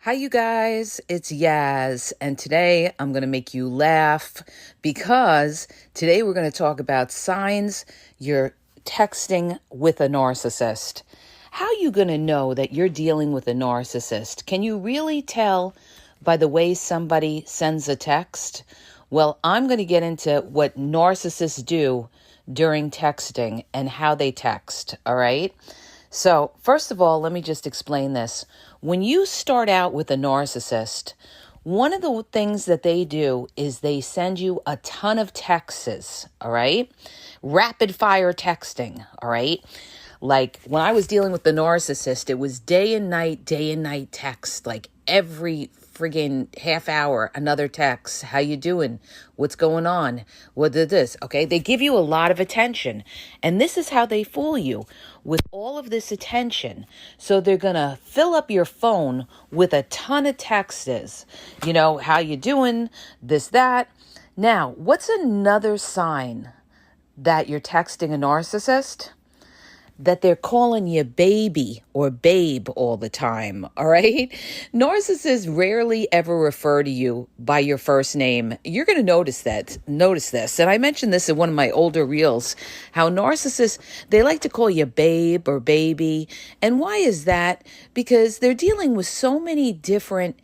Hi, you guys. It's Yaz, and today I'm going to make you laugh because today we're going to talk about signs you're texting with a narcissist. How are you going to know that you're dealing with a narcissist? Can you really tell by the way somebody sends a text? Well, I'm going to get into what narcissists do during texting and how they text, all right? So, first of all, let me just explain this. When you start out with a narcissist, one of the things that they do is they send you a ton of texts, all right? Rapid fire texting, all right? Like when I was dealing with the narcissist, it was day and night text, like every friggin' half hour, another text. How you doing? What's going on? What did this? Okay, they give you a lot of attention. And this is how they fool you with all of this attention. So they're going to fill up your phone with a ton of texts. You know, how you doing? This, that. Now, what's another sign that you're texting a narcissist? That they're calling you baby or babe all the time, all right? Narcissists rarely ever refer to you by your first name. You're going to notice this. And I mentioned this in one of my older reels, how narcissists, they like to call you babe or baby. And why is that? Because they're dealing with so many different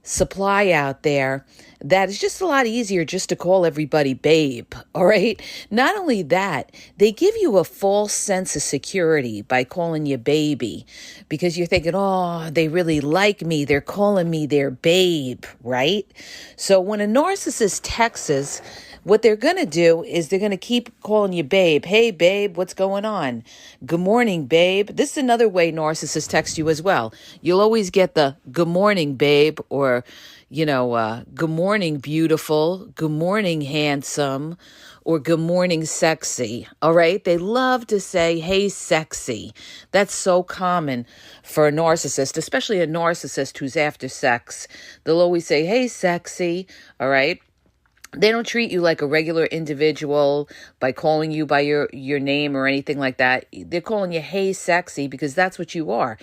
supply out there that it's just a lot easier just to call everybody babe, all right? Not only that, they give you a false sense of security by calling you baby because you're thinking, oh, they really like me. They're calling me their babe, right? So when a narcissist texts, what they're going to do is they're going to keep calling you babe. Hey, babe, what's going on? Good morning, babe. This is another way narcissists text you as well. You'll always get the good morning, babe, or, good morning, beautiful. Good morning, handsome, or good morning, sexy. All right. They love to say, hey, sexy. That's so common for a narcissist, especially a narcissist who's after sex. They'll always say, hey, sexy. All right. They don't treat you like a regular individual by calling you by your name or anything like that. They're calling you, hey, sexy, because that's what you are.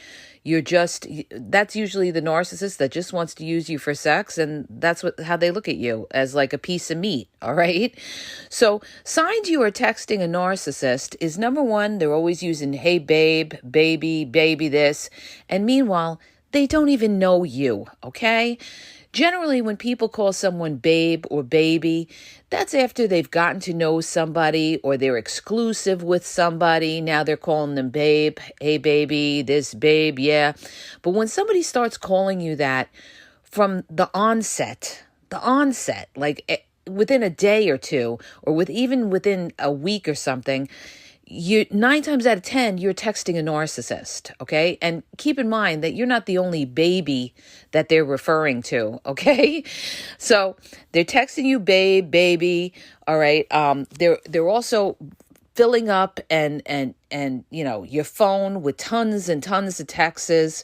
That's usually the narcissist that just wants to use you for sex. And that's how they look at you, as like a piece of meat. All right. So signs you are texting a narcissist is, number one, they're always using, hey, babe, baby this. And meanwhile, they don't even know you. Okay. Generally, when people call someone babe or baby, that's after they've gotten to know somebody or they're exclusive with somebody. Now they're calling them babe. Hey, baby, this babe, yeah. But when somebody starts calling you that from the onset, like within a day or two, or even within a week or something, 9 times out of 10, you're texting a narcissist, okay? And keep in mind that you're not the only baby that they're referring to, okay? So they're texting you babe, baby, all right? They're also filling up and your phone with tons and tons of texts.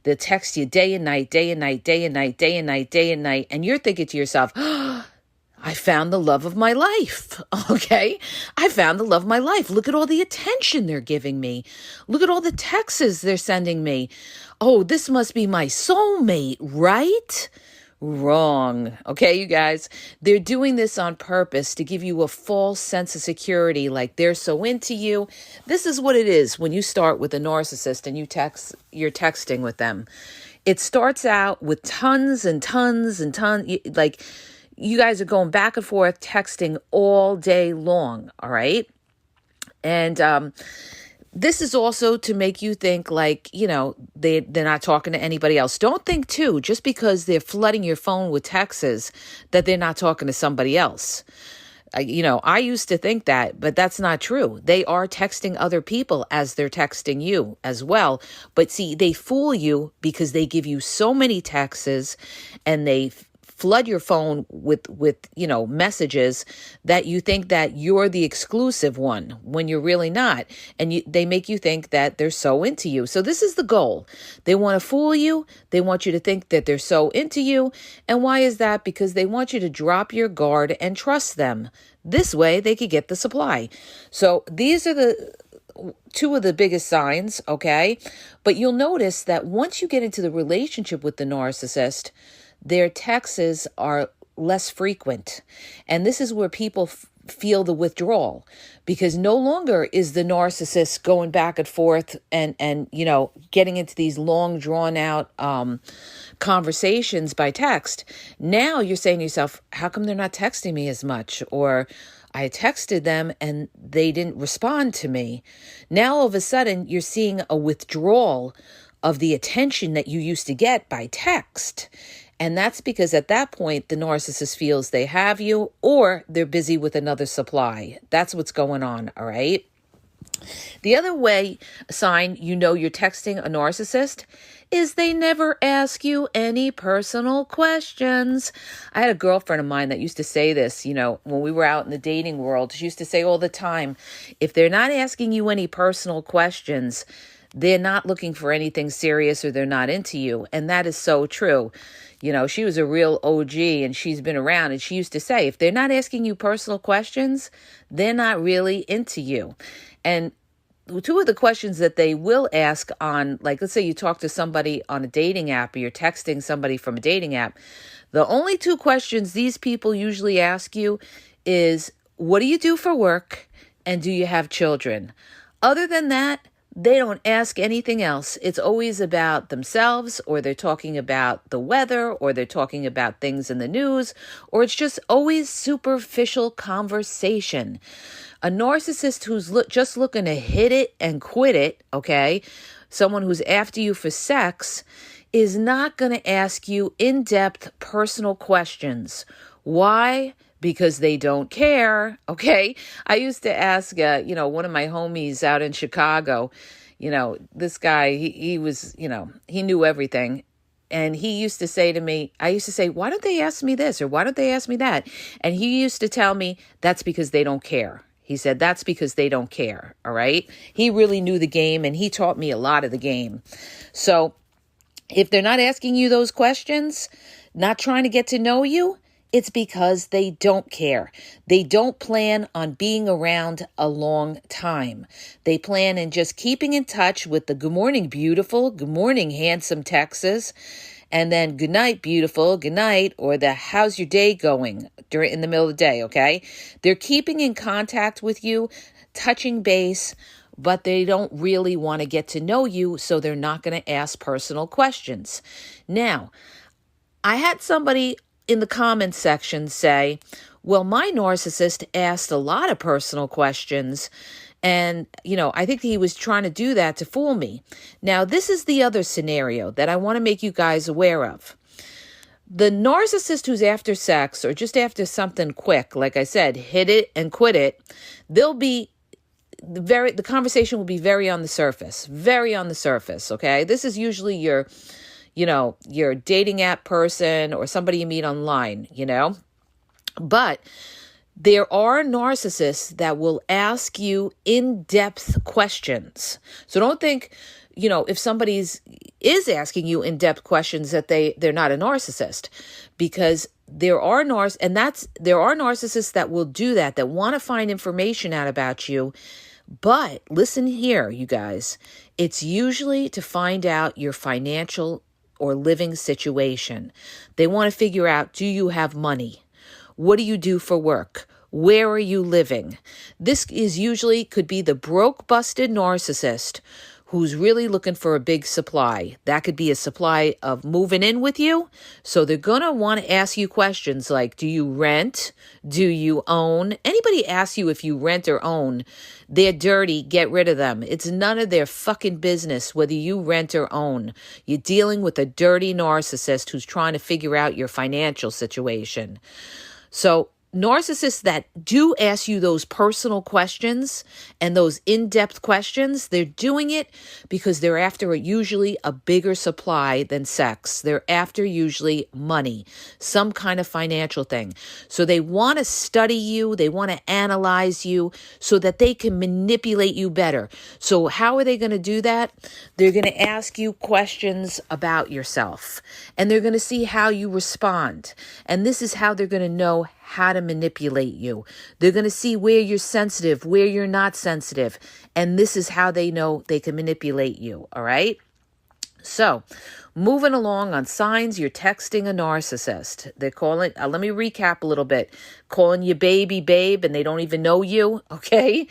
They'll text you day and night, and you're thinking to yourself, I found the love of my life, okay? I found the love of my life. Look at all the attention they're giving me. Look at all the texts they're sending me. Oh, this must be my soulmate, right? Wrong. Okay, you guys, they're doing this on purpose to give you a false sense of security, like they're so into you. This is what it is when you start with a narcissist and you're texting with them. It starts out with tons and tons and tons, like you guys are going back and forth texting all day long, all right? And this is also to make you think like, they're not talking to anybody else. Don't think too, just because they're flooding your phone with texts, that they're not talking to somebody else. I used to think that, but that's not true. They are texting other people as they're texting you as well. But see, they fool you because they give you so many texts and they flood your phone with messages that you think that you're the exclusive one when you're really not. And they make you think that they're so into you. So this is the goal. They want to fool you. They want you to think that they're so into you. And why is that? Because they want you to drop your guard and trust them. This way they could get the supply. So these are two of the biggest signs, okay? But you'll notice that once you get into the relationship with the narcissist, their texts are less frequent. And this is where people feel the withdrawal, because no longer is the narcissist going back and forth and getting into these long drawn out conversations by text. Now you're saying to yourself, how come they're not texting me as much? Or I texted them and they didn't respond to me. Now all of a sudden you're seeing a withdrawal of the attention that you used to get by text. And that's because at that point, the narcissist feels they have you, or they're busy with another supply. That's what's going on, all right? The other sign you know you're texting a narcissist is they never ask you any personal questions. I had a girlfriend of mine that used to say this, when we were out in the dating world. She used to say all the time, if they're not asking you any personal questions, they're not looking for anything serious, or they're not into you. And that is so true. She was a real OG and she's been around, and she used to say, if they're not asking you personal questions, they're not really into you. And two of the questions that they will ask on, like, let's say you talk to somebody on a dating app, or you're texting somebody from a dating app, the only two questions these people usually ask you is, what do you do for work? And do you have children? Other than that, they don't ask anything else. It's always about themselves, or they're talking about the weather, or they're talking about things in the news, or it's just always superficial conversation. A narcissist who's just looking to hit it and quit it, okay, someone who's after you for sex, is not going to ask you in-depth personal questions. Why? Because they don't care, okay? I used to ask, one of my homies out in Chicago, this guy, he was, he knew everything. And he used to say to me, I used to say, why don't they ask me this? Or why don't they ask me that? And he used to tell me, that's because they don't care. He said, that's because they don't care, all right? He really knew the game, and he taught me a lot of the game. So if they're not asking you those questions, not trying to get to know you, it's because they don't care. They don't plan on being around a long time. They plan in just keeping in touch with the good morning, beautiful, good morning, handsome texts, and then good night, beautiful, good night, or the how's your day going in the middle of the day, okay? They're keeping in contact with you, touching base, but they don't really want to get to know you, so they're not going to ask personal questions. Now, I had somebody in the comments section say, well, my narcissist asked a lot of personal questions, and, I think he was trying to do that to fool me. Now, this is the other scenario that I want to make you guys aware of. The narcissist who's after sex, or just after something quick, like I said, hit it and quit it, the conversation will be very on the surface, okay? This is usually your dating app person or somebody you meet online, But there are narcissists that will ask you in-depth questions. So don't think, if somebody is asking you in-depth questions that they're not a narcissist, because there are narcissists that will do that want to find information out about you. But listen here, you guys, it's usually to find out your financial or living situation. They want to figure out, do you have money? What do you do for work? Where are you living? This could be the broke, busted narcissist who's really looking for a big supply. That could be a supply of moving in with you. So they're going to want to ask you questions like, do you rent? Do you own? Anybody asks you if you rent or own, they're dirty. Get rid of them. It's none of their fucking business whether you rent or own. You're dealing with a dirty narcissist who's trying to figure out your financial situation. So narcissists that do ask you those personal questions and those in-depth questions, they're doing it because they're after usually a bigger supply than sex. They're after usually money, some kind of financial thing. So they want to study you. They want to analyze you so that they can manipulate you better. So how are they going to do that? They're going to ask you questions about yourself, and they're going to see how you respond. And this is how they're going to know how to manipulate you. They're going to see where you're sensitive, where you're not sensitive. And this is how they know they can manipulate you. All right. So, moving along on signs you're texting a narcissist. They're calling, let me recap a little bit. Calling you baby, babe, and they don't even know you, okay?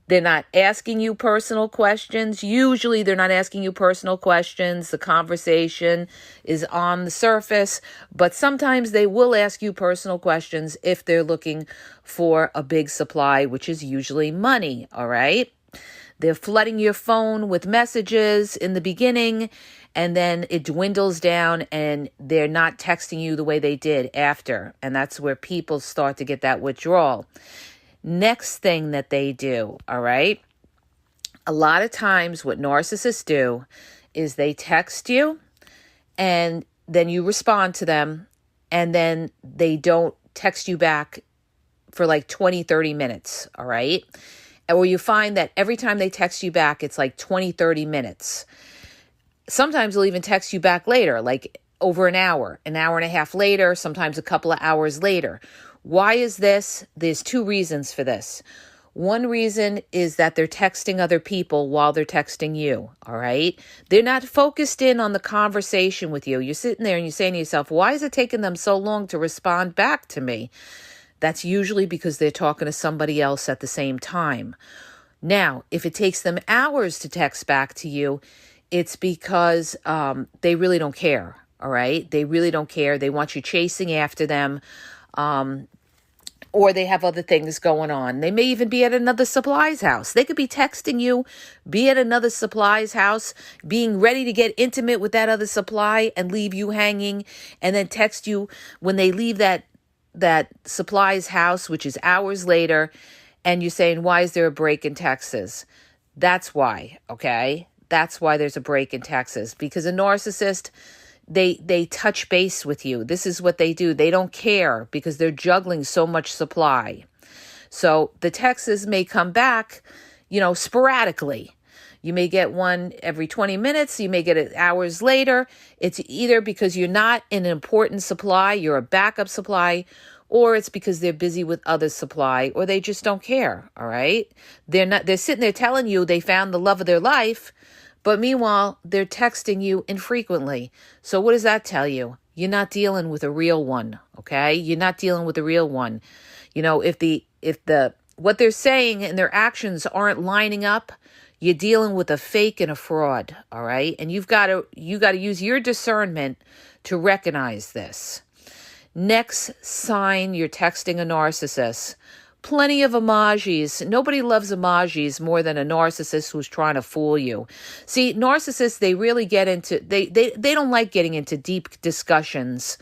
They're not asking you personal questions. Usually they're not asking you personal questions. The conversation is on the surface, but sometimes they will ask you personal questions if they're looking for a big supply, which is usually money, all right? They're flooding your phone with messages in the beginning, and then it dwindles down and they're not texting you the way they did after. And that's where people start to get that withdrawal. Next thing that they do, all right? A lot of times what narcissists do is they text you and then you respond to them and then they don't text you back for like 20, 30 minutes, all right? Or you find that every time they text you back, it's like 20, 30 minutes. Sometimes they'll even text you back later, like over an hour and a half later, sometimes a couple of hours later. Why is this? There's two reasons for this. One reason is that they're texting other people while they're texting you, all right? They're not focused in on the conversation with you. You're sitting there and you're saying to yourself, why is it taking them so long to respond back to me? That's usually because they're talking to somebody else at the same time. Now, if it takes them hours to text back to you, it's because they really don't care, all right? They really don't care. They want you chasing after them, or they have other things going on. They may even be at another supplies house. They could be texting you, be at another supplies house, being ready to get intimate with that other supply and leave you hanging, and then text you when they leave that supplies house, which is hours later, and you're saying, why is there a break in Texas? That's why, okay? That's why there's a break in Texas, because a narcissist, they touch base with you. This is what they do. They don't care because they're juggling so much supply. So the texts may come back, sporadically. You may get one every 20 minutes. You may get it hours later. It's either because you're not in an important supply, you're a backup supply, or it's because they're busy with other supply, or they just don't care, all right? They're sitting there telling you they found the love of their life, but meanwhile, they're texting you infrequently. So what does that tell you? You're not dealing with a real one, okay? You're not dealing with a real one. If what they're saying and their actions aren't lining up, you're dealing with a fake and a fraud, all right? And you got to use your discernment to recognize this. Next sign you're texting a narcissist. Plenty of emojis. Nobody loves emojis more than a narcissist who's trying to fool you. See, narcissists, they really get into, they don't like getting into deep discussions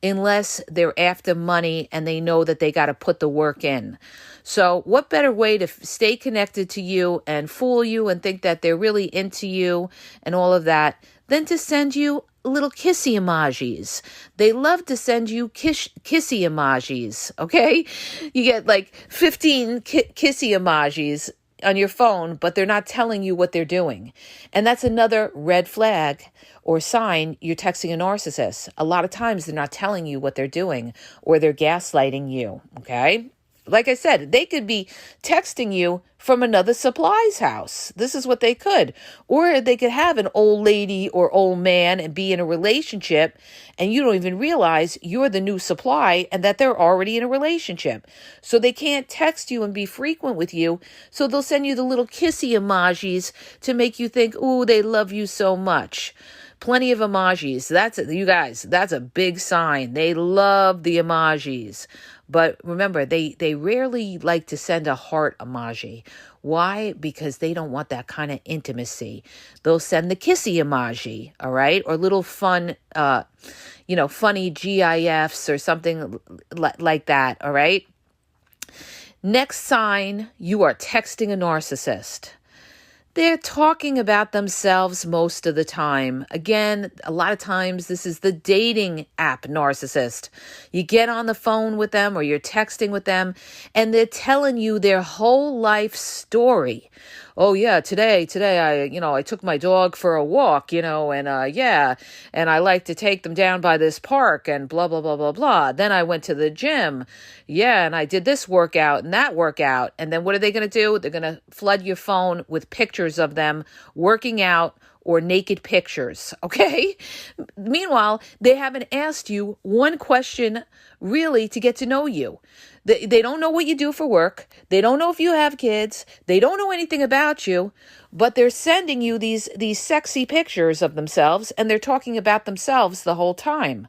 unless they're after money and they know that they got to put the work in. So what better way to stay connected to you and fool you and think that they're really into you and all of that than to send you little kissy emojis. They love to send you kissy emojis, okay? You get like 15 kissy emojis on your phone, but they're not telling you what they're doing. And that's another red flag or sign you're texting a narcissist. A lot of times they're not telling you what they're doing, or they're gaslighting you, okay? Like I said, they could be texting you from another supplies house. This is what they could. Or they could have an old lady or old man and be in a relationship, and you don't even realize you're the new supply and that they're already in a relationship. So they can't text you and be frequent with you. So they'll send you the little kissy emojis to make you think, ooh, they love you so much. Plenty of emojis. You guys, that's a big sign. They love the emojis. But remember, they rarely like to send a heart emoji. Why? Because they don't want that kind of intimacy. They'll send the kissy emoji, all right? Or little fun, funny GIFs or something like that, all right? Next sign, you are texting a narcissist. They're talking about themselves most of the time. Again, a lot of times this is the dating app narcissist. You get on the phone with them or you're texting with them and they're telling you their whole life story. oh yeah, today I took my dog for a walk, and yeah, and I like to take them down by this park and blah, blah, blah, blah, blah. Then I went to the gym. Yeah, and I did this workout and that workout. And then what are they going to do? They're going to flood your phone with pictures of them working out or naked pictures, okay? Meanwhile, they haven't asked you one question really to get to know you. They don't know what you do for work. They don't know if you have kids. They don't know anything about you, but they're sending you these sexy pictures of themselves, and they're talking about themselves the whole time.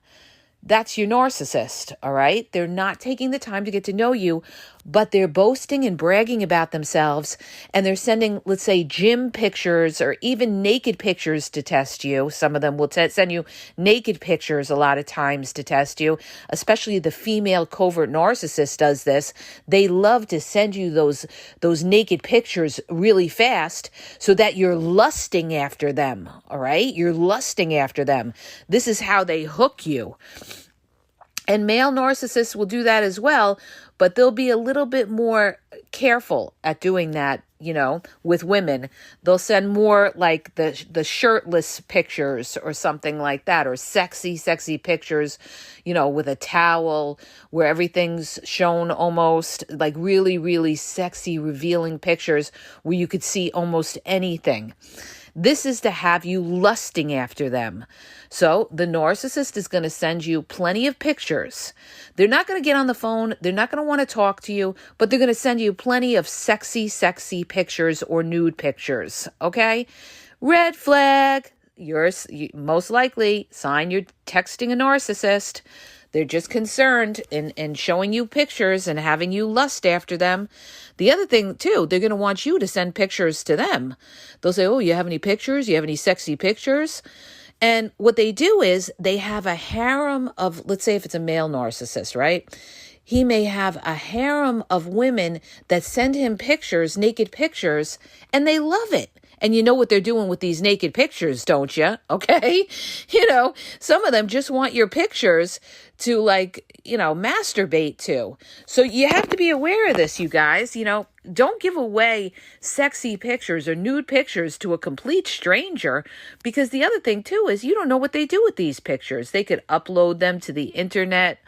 That's your narcissist, all right? They're not taking the time to get to know you, but they're boasting and bragging about themselves, and they're sending, let's say, gym pictures or even naked pictures to test you. Some of them will send you naked pictures a lot of times to test you, especially the female covert narcissist does this. They love to send you those naked pictures really fast so that you're lusting after them, all right? You're lusting after them. This is how they hook you. And male narcissists will do that as well, but they'll be a little bit more careful at doing that, with women. They'll send more like the shirtless pictures or something like that, or sexy pictures, with a towel where everything's shown almost, like really, really sexy, revealing pictures where you could see almost anything. This is to have you lusting after them. So the narcissist is going to send you plenty of pictures. They're not going to get on the phone. They're not going to want to talk to you, but they're going to send you plenty of sexy pictures or nude pictures. Okay? Red flag. You most likely sign you're texting a narcissist. They're just concerned in showing you pictures and having you lust after them. The other thing, too, they're going to want you to send pictures to them. They'll say, oh, you have any pictures? You have any sexy pictures? And what they do is they have a harem of, let's say if it's a male narcissist, right? He may have a harem of women that send him pictures, naked pictures, and they love it. And you know what they're doing with these naked pictures, don't you? Okay? Some of them just want your pictures to masturbate to. So you have to be aware of this, you guys. Don't give away sexy pictures or nude pictures to a complete stranger, because the other thing too is you don't know what they do with these pictures. They could upload them to the internet,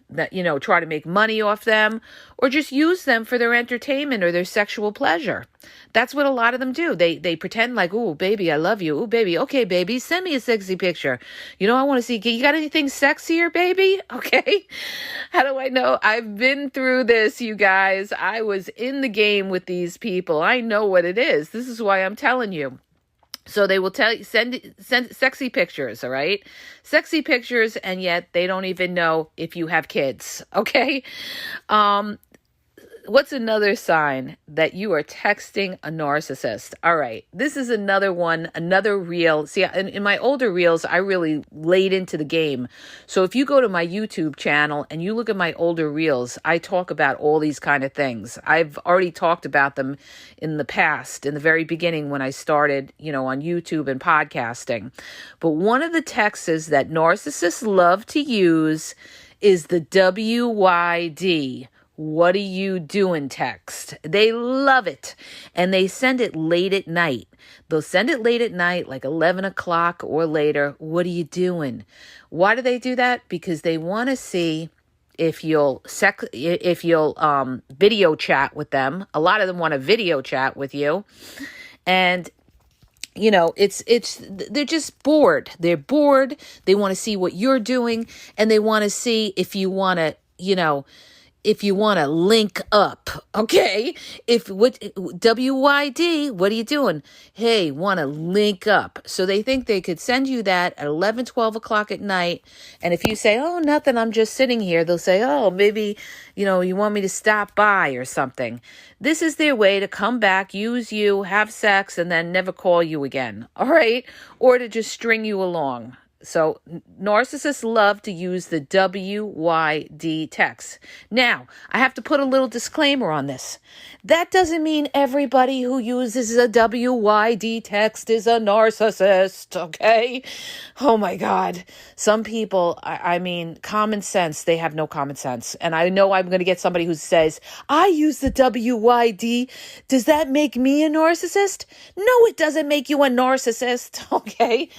that try to make money off them, or just use them for their entertainment or their sexual pleasure. That's what a lot of them do. They pretend like, oh, baby, I love you. Oh, baby, okay, baby, send me a sexy picture. I want to see, you got anything sexier, baby? Okay. How do I know? I've been through this, you guys. I was in the game with these people. I know what it is. This is why I'm telling you. So they will send sexy pictures, all right? Sexy pictures, and yet they don't even know if you have kids, okay? What's another sign that you are texting a narcissist? All right, this is another one, another reel. See, in my older reels, I really laid into the game. So if you go to my YouTube channel and you look at my older reels, I talk about all these kind of things. I've already talked about them in the past, in the very beginning when I started, on YouTube and podcasting. But one of the texts that narcissists love to use is the WYD. What are you doing text? They love it. And they send it late at night. They'll send it late at night, like 11 o'clock or later. What are you doing? Why do they do that? Because they want to see if you'll video chat with them. A lot of them want to video chat with you. And they're just bored. They're bored. They want to see what you're doing, and they want to see if you want to, if you want to link up, okay? WYD, what are you doing? Hey, want to link up. So they think they could send you that at 11, 12 o'clock at night. And if you say, oh, nothing, I'm just sitting here, they'll say, oh, maybe, you want me to stop by or something. This is their way to come back, use you, have sex, and then never call you again, all right? Or to just string you along. So narcissists love to use the WYD text. Now, I have to put a little disclaimer on this. That doesn't mean everybody who uses a WYD text is a narcissist, okay? Oh my God. Some people, I mean, common sense, they have no common sense. And I know I'm going to get somebody who says, I use the WYD. Does that make me a narcissist? No, it doesn't make you a narcissist, okay?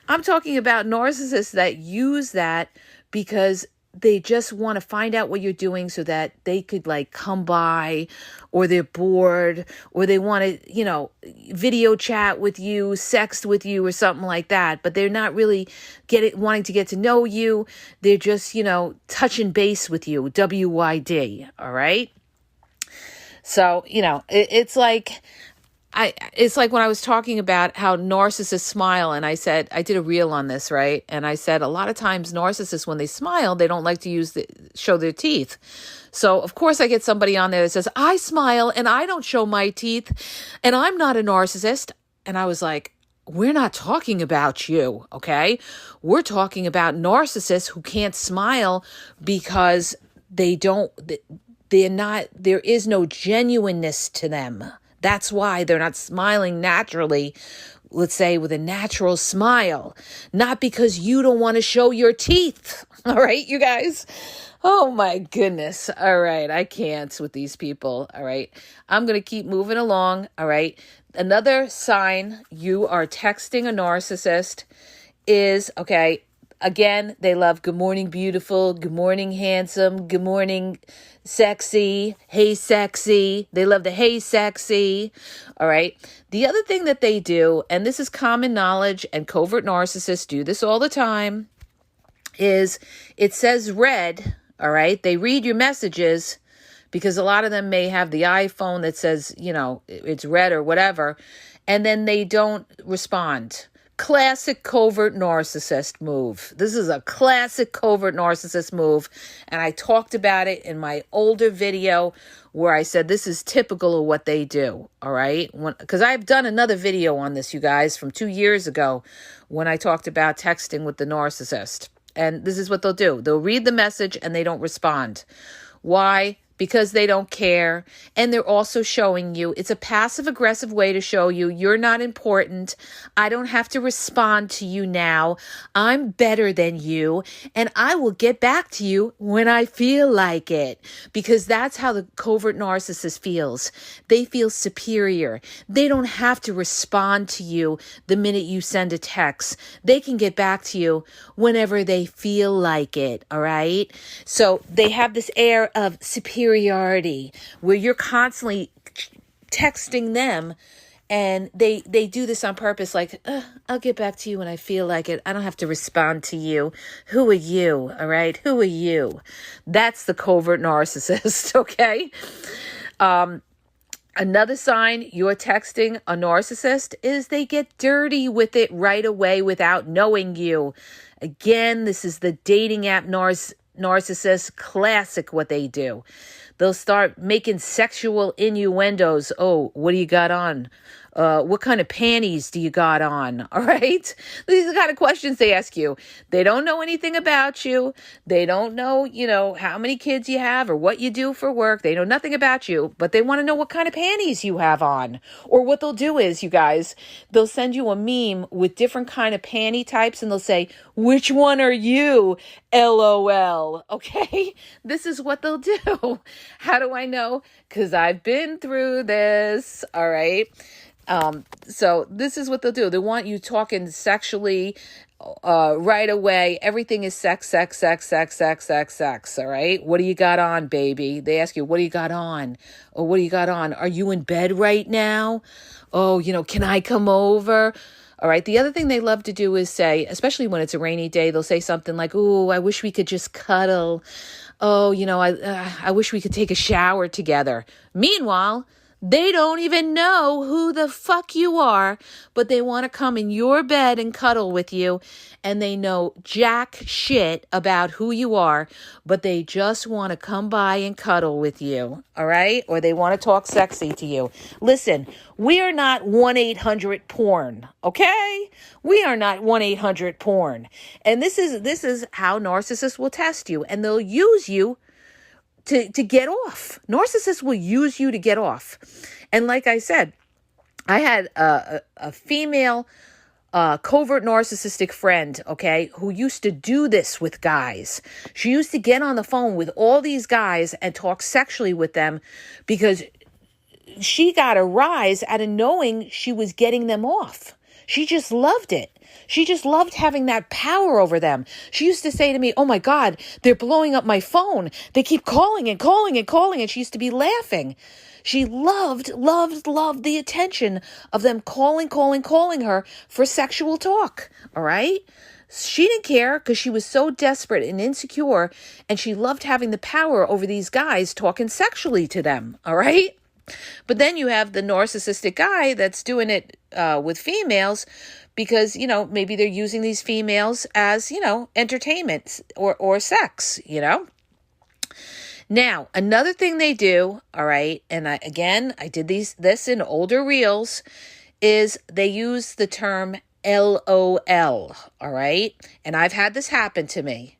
I'm talking about narcissists that use that because they just want to find out what you're doing so that they could like come by, or they're bored, or they want to, video chat with you, sext with you or something like that. But they're not really wanting to get to know you. They're just, touching base with you, WYD. All right. So, it's like, it's like when I was talking about how narcissists smile, and I said, I did a reel on this, right? And I said, a lot of times narcissists, when they smile, they don't like to show their teeth. So of course I get somebody on there that says, I smile and I don't show my teeth and I'm not a narcissist. And I was like, we're not talking about you, okay? We're talking about narcissists who can't smile because there is no genuineness to them. That's why they're not smiling naturally, let's say with a natural smile, not because you don't want to show your teeth. All right, you guys? Oh my goodness. All right. I can't with these people. All right. I'm going to keep moving along. All right. Another sign you are texting a narcissist is, okay, again, they love good morning, beautiful, good morning, handsome, good morning, sexy, hey, sexy. They love the hey, sexy. All right. The other thing that they do, and this is common knowledge, and covert narcissists do this all the time, is it says read. All right. They read your messages because a lot of them may have the iPhone that says, it's red or whatever, and then they don't respond. Classic covert narcissist move. This is a classic covert narcissist move. And I talked about it in my older video where I said this is typical of what they do. All right. Because I've done another video on this, you guys, from 2 years ago when I talked about texting with the narcissist. And this is what they'll do. They'll read the message and they don't respond. Why? Because they don't care. And they're also showing you, it's a passive aggressive way to show you you're not important. I don't have to respond to you now. I'm better than you. And I will get back to you when I feel like it. Because that's how the covert narcissist feels. They feel superior. They don't have to respond to you the minute you send a text. They can get back to you whenever they feel like it. All right. So they have this air of superiority where you're constantly texting them, and they do this on purpose, like, I'll get back to you when I feel like it. I don't have to respond to you. Who are you? All right. Who are you? That's the covert narcissist. Okay. Another sign you're texting a narcissist is they get dirty with it right away without knowing you. Again, this is the dating app narcissist classic, what they do. They'll start making sexual innuendos. Oh, what do you got on? What kind of panties do you got on? All right. These are the kind of questions they ask you. They don't know anything about you. They don't know, how many kids you have or what you do for work. They know nothing about you, but they want to know what kind of panties you have on. Or what they'll do is, you guys, they'll send you a meme with different kind of panty types and they'll say, which one are you? LOL. Okay. This is what they'll do. How do I know? Because I've been through this. All right. So this is what they'll do. They want you talking sexually, right away. Everything is sex, sex, sex, sex, sex, sex, sex. All right. What do you got on, baby? They ask you, what do you got on? Or what do you got on? Are you in bed right now? Oh, can I come over? All right. The other thing they love to do is say, especially when it's a rainy day, they'll say something like, oh, I wish we could just cuddle. Oh, I wish we could take a shower together. Meanwhile, They don't even know who the fuck you are, but they want to come in your bed and cuddle with you, and they know jack shit about who you are, but they just want to come by and cuddle with you, all right? Or they want to talk sexy to you. Listen, we are not 1-800-porn, okay? We are not 1-800-porn. And this is how narcissists will test you, and they'll use you to get off. Narcissists will use you to get off. And like I said, I had a female covert narcissistic friend, okay, who used to do this with guys. She used to get on the phone with all these guys and talk sexually with them because she got a rise out of knowing she was getting them off. She just loved it. She just loved having that power over them. She used to say to me, oh my God, they're blowing up my phone. They keep calling and calling and calling. And she used to be laughing. She loved the attention of them calling her for sexual talk. All right. She didn't care because she was so desperate and insecure. And she loved having the power over these guys talking sexually to them. All right. But then you have the narcissistic guy that's doing it with females because, you know, maybe they're using these females as, you know, entertainment or sex, you know. Now, another thing they do, all right, and I did this in older reels, is they use the term LOL, all right? And I've had this happen to me.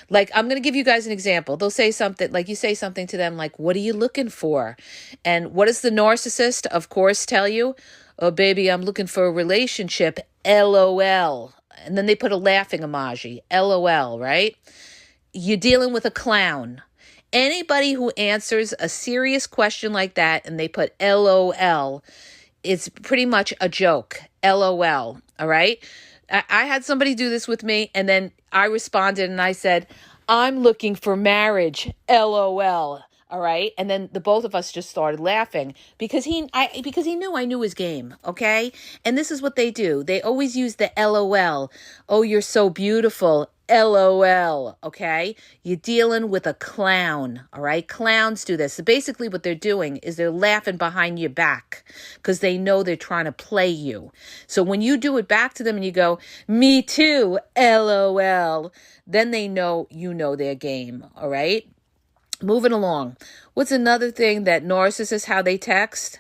Like, I'm going to give you guys an example. They'll say something, like you say something to them like, what are you looking for? And what does the narcissist, of course, tell you? Oh, baby, I'm looking for a relationship, LOL. And then they put a laughing emoji, LOL, right? You're dealing with a clown. Anybody who answers a serious question like that and they put LOL, it's pretty much a joke, LOL, all right? I had somebody do this with me, and then I responded and I said, I'm looking for marriage, LOL. All right. And then the both of us just started laughing because he knew I knew his game. Okay. And this is what they do. They always use the LOL. Oh, you're so beautiful. LOL. Okay. You're dealing with a clown. All right. Clowns do this. So basically what they're doing is they're laughing behind your back because they know they're trying to play you. So when you do it back to them and you go, me too, LOL, then they know you know their game. All right. Moving along. What's another thing that narcissists, how they text?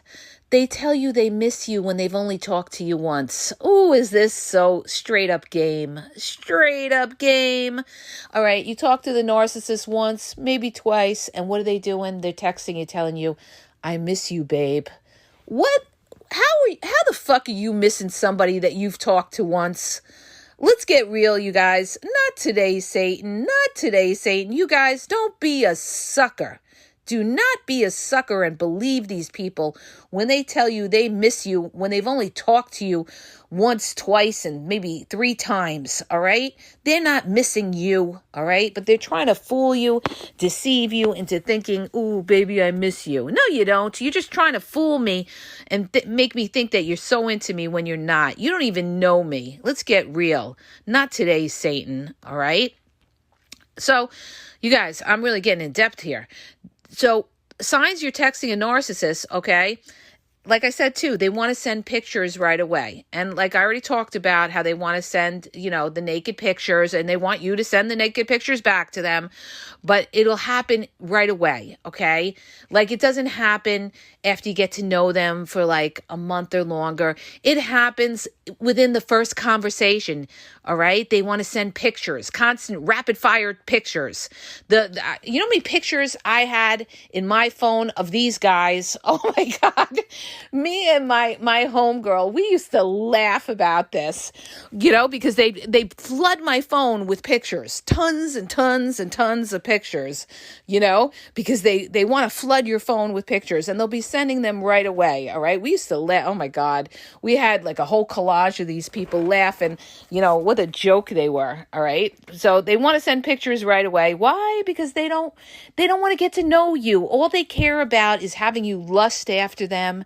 They tell you they miss you when they've only talked to you once. Oh, is this so straight up game? Straight up game. All right, you talk to the narcissist once, maybe twice, and what are they doing? They're texting you, telling you, I miss you, babe. What? How the fuck are you missing somebody that you've talked to once? Let's get real, you guys. Not today, Satan. Not today, Satan. You guys, don't be a sucker. Do not be a sucker and believe these people when they tell you they miss you when they've only talked to you once, twice, and maybe 3 times, all right? They're not missing you, all right? But they're trying to fool you, deceive you into thinking, ooh, baby, I miss you. No, you don't. You're just trying to fool me and make me think that you're so into me when you're not. You don't even know me. Let's get real. Not today, Satan, all right? So, you guys, I'm really getting in depth here. So signs you're texting a narcissist, okay? Like I said, too, they want to send pictures right away. And like I already talked about how they want to send, you know, the naked pictures and they want you to send the naked pictures back to them. But it'll happen right away, okay? Like it doesn't happen after you get to know them for like a month or longer. It happens within the first conversation, all right? They want to send pictures, constant rapid fire pictures. You know how many pictures I had in my phone of these guys? Oh my God. Me and my homegirl, we used to laugh about this, you know, because they flood my phone with pictures, tons and tons and tons of pictures, you know, because they want to flood your phone with pictures and they'll be sending them right away. All right. We used to laugh. Oh my God. We had like a whole collage of these people laughing, you know, what a joke they were. All right. So they want to send pictures right away. Why? Because they don't want to get to know you. All they care about is having you lust after them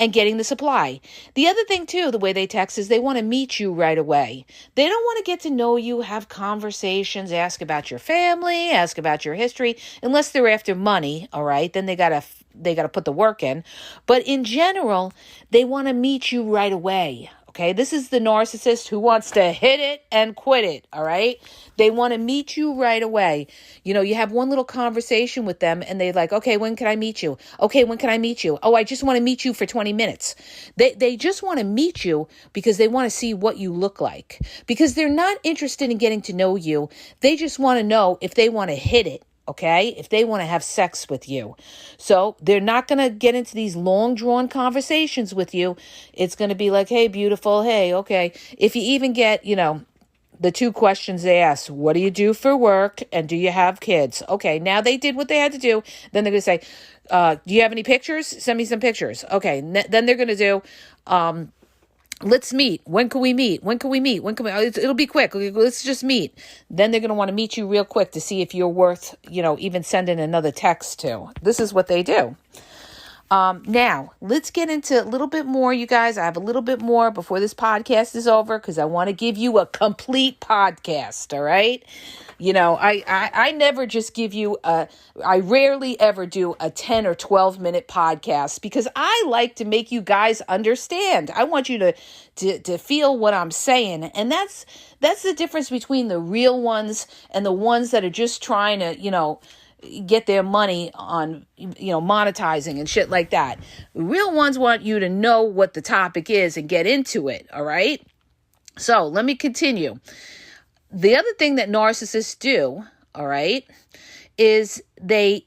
and getting the supply. The other thing too, the way they text is they want to meet you right away. They don't want to get to know you, have conversations, ask about your family, ask about your history, unless they're after money. All right. Then they got to they got to put the work in. But in general, they want to meet you right away. Okay, this is the narcissist who wants to hit it and quit it, all right? They want to meet you right away. You know, you have one little conversation with them and they're like, okay, when can I meet you? Okay, when can I meet you? Oh, I just want to meet you for 20 minutes. They just want to meet you because they want to see what you look like. Because they're not interested in getting to know you. They just want to know if they want to hit it. Okay, if they want to have sex with you. So they're not going to get into these long drawn conversations with you. It's going to be like, hey, beautiful. Hey, okay. If you even get, the two questions they ask, what do you do for work? And do you have kids? Okay, now they did what they had to do. Then they're going to say, do you have any pictures? Send me some pictures. Okay, then they're going to do, let's meet. When can we meet? When can we meet? It'll be quick. Let's just meet. Then they're going to want to meet you real quick to see if you're worth, even sending another text to. This is what they do. Now, let's get into a little bit more, you guys. I have a little bit more before this podcast is over because I want to give you a complete podcast, all right? I never just give you I rarely ever do a 10 or 12 minute podcast because I like to make you guys understand. I want you to feel what I'm saying. And that's the difference between the real ones and the ones that are just trying to, get their money on, monetizing and shit like that. The real ones want you to know what the topic is and get into it. All right. So let me continue. The other thing that narcissists do, all right, is they'll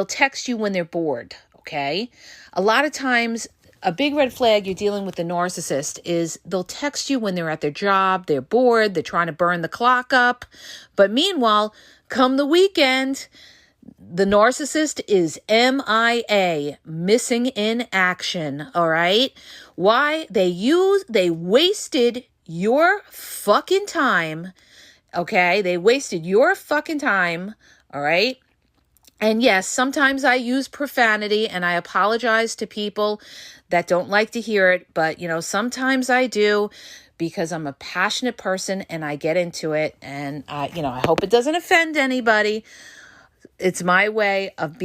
text you when they're bored, okay? A lot of times, a big red flag you're dealing with the narcissist is they'll text you when they're at their job, they're bored, they're trying to burn the clock up. But meanwhile, come the weekend, the narcissist is MIA, missing in action, all right? Why? They wasted your fucking time, okay? They wasted your fucking time, all right? And yes, sometimes I use profanity and I apologize to people that don't like to hear it, but, sometimes I do because I'm a passionate person and I get into it and, I hope it doesn't offend anybody. It's my way of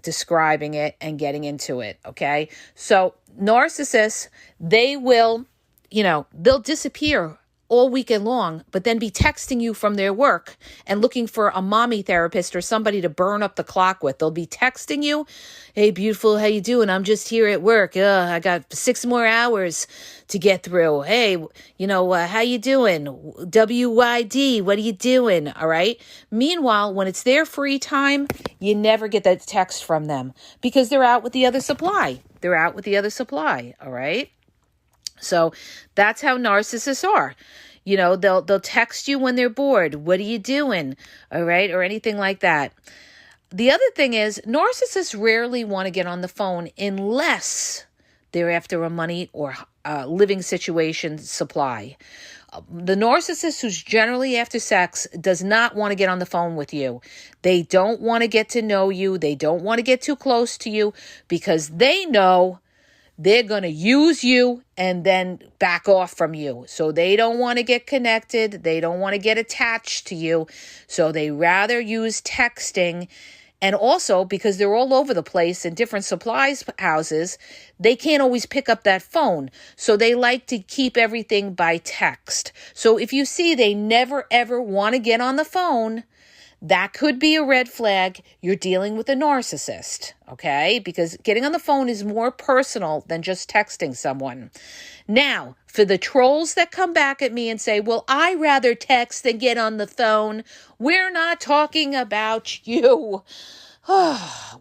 describing it and getting into it, okay? So narcissists, they will, they'll disappear all weekend long, but then be texting you from their work and looking for a mommy therapist or somebody to burn up the clock with. They'll be texting you, hey, beautiful, how you doing? I'm just here at work. I got 6 more hours to get through. Hey, how you doing? WYD, what are you doing? All right. Meanwhile, when it's their free time, you never get that text from them because they're out with the other supply. All right. So that's how narcissists are. They'll text you when they're bored. What are you doing? All right. Or anything like that. The other thing is narcissists rarely want to get on the phone unless they're after a money or living situation supply. The narcissist who's generally after sex does not want to get on the phone with you. They don't want to get to know you. They don't want to get too close to you because they know they're going to use you and then back off from you. So they don't want to get connected. They don't want to get attached to you. So they rather use texting. And also because they're all over the place in different supplies houses, they can't always pick up that phone. So they like to keep everything by text. So if you see they never ever want to get on the phone, that could be a red flag. You're dealing with a narcissist, okay? Because getting on the phone is more personal than just texting someone. Now, for the trolls that come back at me and say, well, I rather text than get on the phone, we're not talking about you.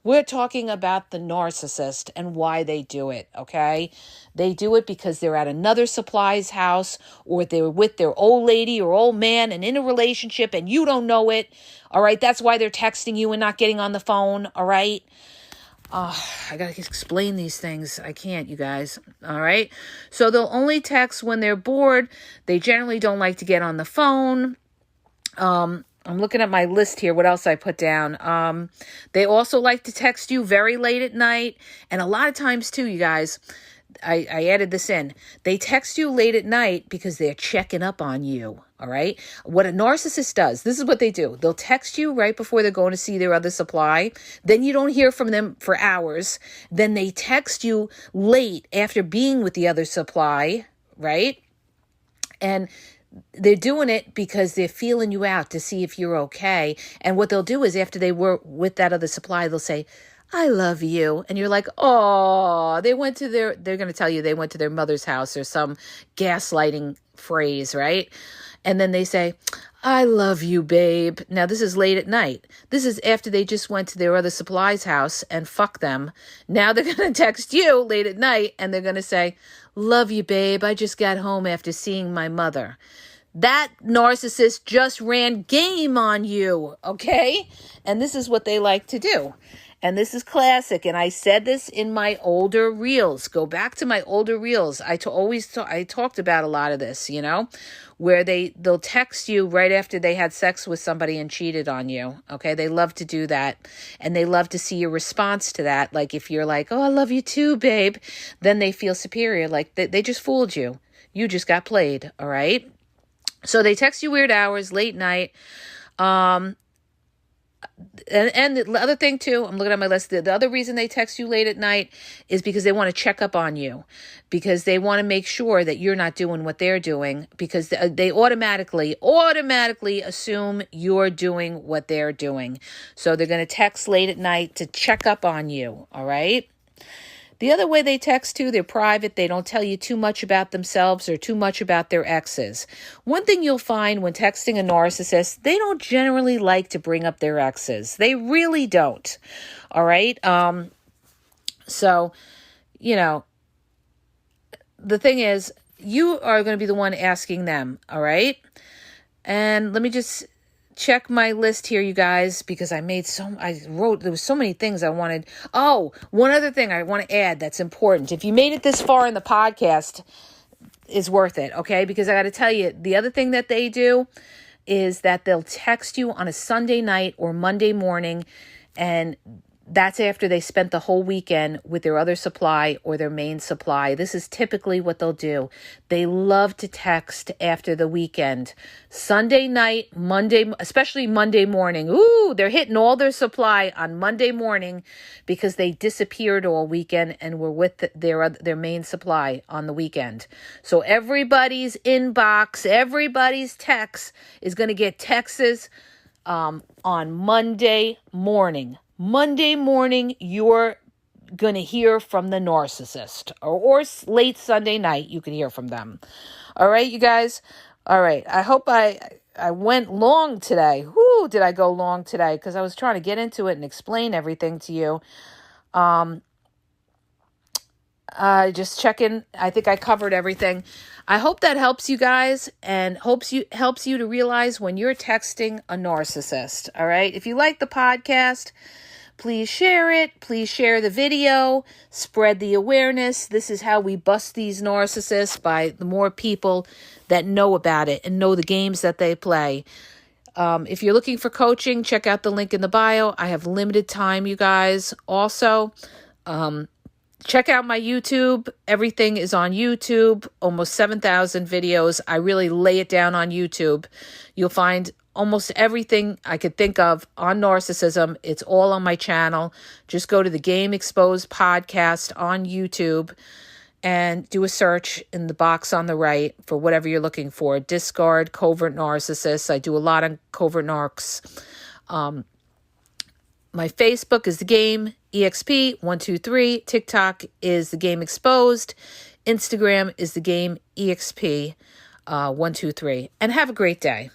We're talking about the narcissist and why they do it, okay? They do it because they're at another supplies house or they're with their old lady or old man and in a relationship and you don't know it, all right? That's why they're texting you and not getting on the phone, all right? I got to explain these things. I can't, you guys, all right? So they'll only text when they're bored. They generally don't like to get on the phone. I'm looking at my list here. What else I put down? They also like to text you very late at night. And a lot of times too, you guys, I added this in. They text you late at night because they're checking up on you. All right. What a narcissist does, this is what they do. They'll text you right before they're going to see their other supply. Then you don't hear from them for hours. Then they text you late after being with the other supply. Right. And they're doing it because they're feeling you out to see if you're okay. And what they'll do is after they were with that other supply, they'll say, I love you. And you're like, oh, they're going to tell you they went to their mother's house or some gaslighting phrase, right? And then they say, I love you, babe. Now, this is late at night. This is after they just went to their other supply's house and fuck them. Now they're going to text you late at night and they're going to say, love you, babe. I just got home after seeing my mother. That narcissist just ran game on you, okay? And this is what they like to do. And this is classic. And I said this in my older reels. Go back to my older reels. I talked about a lot of this, where they'll text you right after they had sex with somebody and cheated on you. Okay. They love to do that. And they love to see your response to that. Like if you're like, oh, I love you too, babe. Then they feel superior. Like they just fooled you. You just got played. All right. So they text you weird hours, late night. And the other thing too, I'm looking at my list. The other reason they text you late at night is because they want to check up on you, because they want to make sure that you're not doing what they're doing, because they automatically assume you're doing what they're doing. So they're going to text late at night to check up on you. All right. The other way they text too, they're private. They don't tell you too much about themselves or too much about their exes. One thing you'll find when texting a narcissist, they don't generally like to bring up their exes. They really don't. All right. So, the thing is, you are going to be the one asking them. All right. And let me just check my list here, you guys, because there was so many things I wanted. Oh, one other thing I want to add that's important. If you made it this far in the podcast, is worth it, okay? Because I got to tell you, the other thing that they do is that they'll text you on a Sunday night or Monday morning, and that's after they spent the whole weekend with their other supply or their main supply. This is typically what they'll do. They love to text after the weekend. Sunday night, Monday, especially Monday morning. Ooh, they're hitting all their supply on Monday morning because they disappeared all weekend and were with their main supply on the weekend. So everybody's inbox, everybody's text is going to get texts on Monday morning. Monday morning, you're going to hear from the narcissist, or late Sunday night, you can hear from them. All right, you guys. All right. I hope I went long today. Whoo, did I go long today? Because I was trying to get into it and explain everything to you. Just checking. I think I covered everything. I hope that helps you guys and helps you to realize when you're texting a narcissist. All right. If you like the podcast, please share it. Please share the video. Spread the awareness. This is how we bust these narcissists, by the more people that know about it and know the games that they play. If you're looking for coaching, check out the link in the bio. I have limited time, you guys. Also, check out my YouTube. Everything is on YouTube. Almost 7,000 videos. I really lay it down on YouTube. You'll find almost everything I could think of on narcissism. It's all on my channel. Just go to the Game Exposed podcast on YouTube and do a search in the box on the right for whatever you're looking for. Discard, Covert Narcissists. I do a lot on Covert Narcs. My Facebook is The Game EXP123. TikTok is The Game Exposed. Instagram is The Game EXP123. And have a great day.